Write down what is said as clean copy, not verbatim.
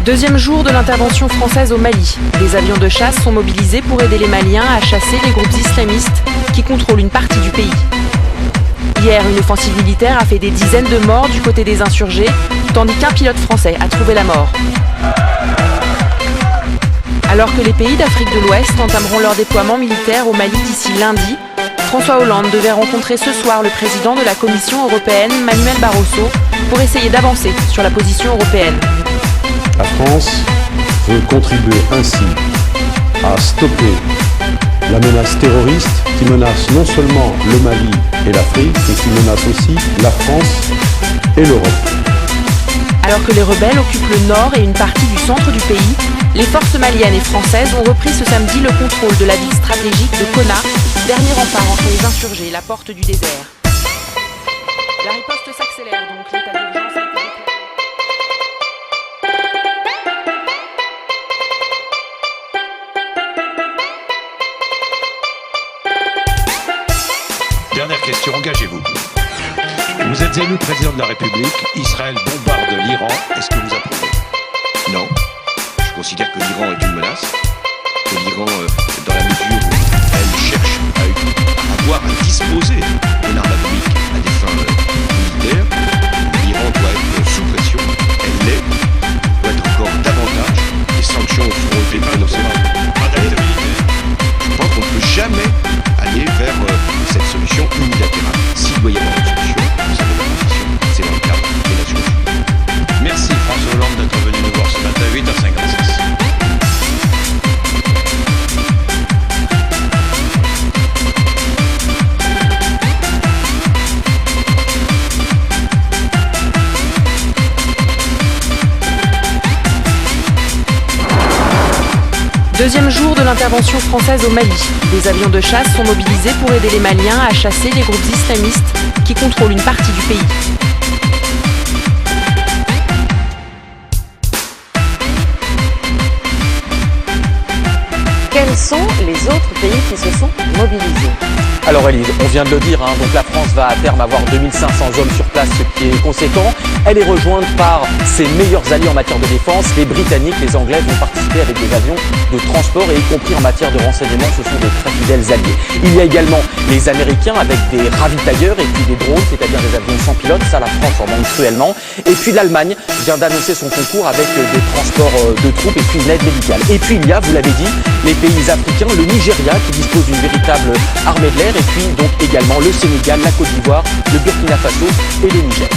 Deuxième jour de l'intervention française au Mali. Des avions de chasse sont mobilisés pour aider les Maliens à chasser les groupes islamistes qui contrôlent une partie du pays. Hier, une offensive militaire a fait des dizaines de morts du côté des insurgés, tandis qu'un pilote français a trouvé la mort. Alors que les pays d'Afrique de l'Ouest entameront leur déploiement militaire au Mali d'ici lundi, François Hollande devait rencontrer ce soir le président de la Commission européenne, Manuel Barroso, pour essayer d'avancer sur la position européenne. La France veut contribuer ainsi à stopper la menace terroriste qui menace non seulement le Mali et l'Afrique, mais qui menace aussi la France et l'Europe. Alors que les rebelles occupent le nord et une partie du centre du pays, les forces maliennes et françaises ont repris ce samedi le contrôle de la ville stratégique de Konna, dernier rempart entre les insurgés et la porte du désert. La riposte s'accélère donc, l'état d'urgence a été déclaré. Dernière question, engagez-vous. Vous êtes élu président de la République, Israël bombarde l'Iran, est-ce que vous approuvez? Non. Je considère que l'Iran est une menace, que l'Iran, dans la mesure où elle cherche à avoir, à disposer d'une arme atomique à des fins militaires, l'Iran doit être sous pression, elle l'est, doit être encore davantage, les sanctions feront été prononcées. Je pense qu'on ne peut jamais aller vers cette solution unilatérale. S'il doit y avoir une solution, vous savez la transition, c'est dans le cadre des Nations Unies. Merci François Hollande d'être venu nous voir ce matin à 8h56. Deuxième jour de l'intervention française au Mali. Des avions de chasse sont mobilisés pour aider les Maliens à chasser les groupes islamistes qui contrôlent une partie du pays. Quels sont les autres pays qui se sont mobilisés? Alors Élise, on vient de le dire, donc la France va à terme avoir 2500 hommes sur place, ce qui est conséquent. Elle est rejointe par ses meilleurs alliés en matière de défense. Les Britanniques, les Anglais vont participer avec des avions de transport et y compris en matière de renseignement, ce sont de très fidèles alliés. Il y a également les Américains avec des ravitailleurs et puis des drones, c'est-à-dire des avions sans pilote. Ça, la France en manque cruellement. Et puis l'Allemagne vient d'annoncer son concours avec des transports de troupes et puis une aide médicale. Et puis il y a, vous l'avez dit, les pays africains, le Nigeria qui dispose d'une véritable armée de l'air et puis donc également le Sénégal, la Côte d'Ivoire, le Burkina Faso et le Niger.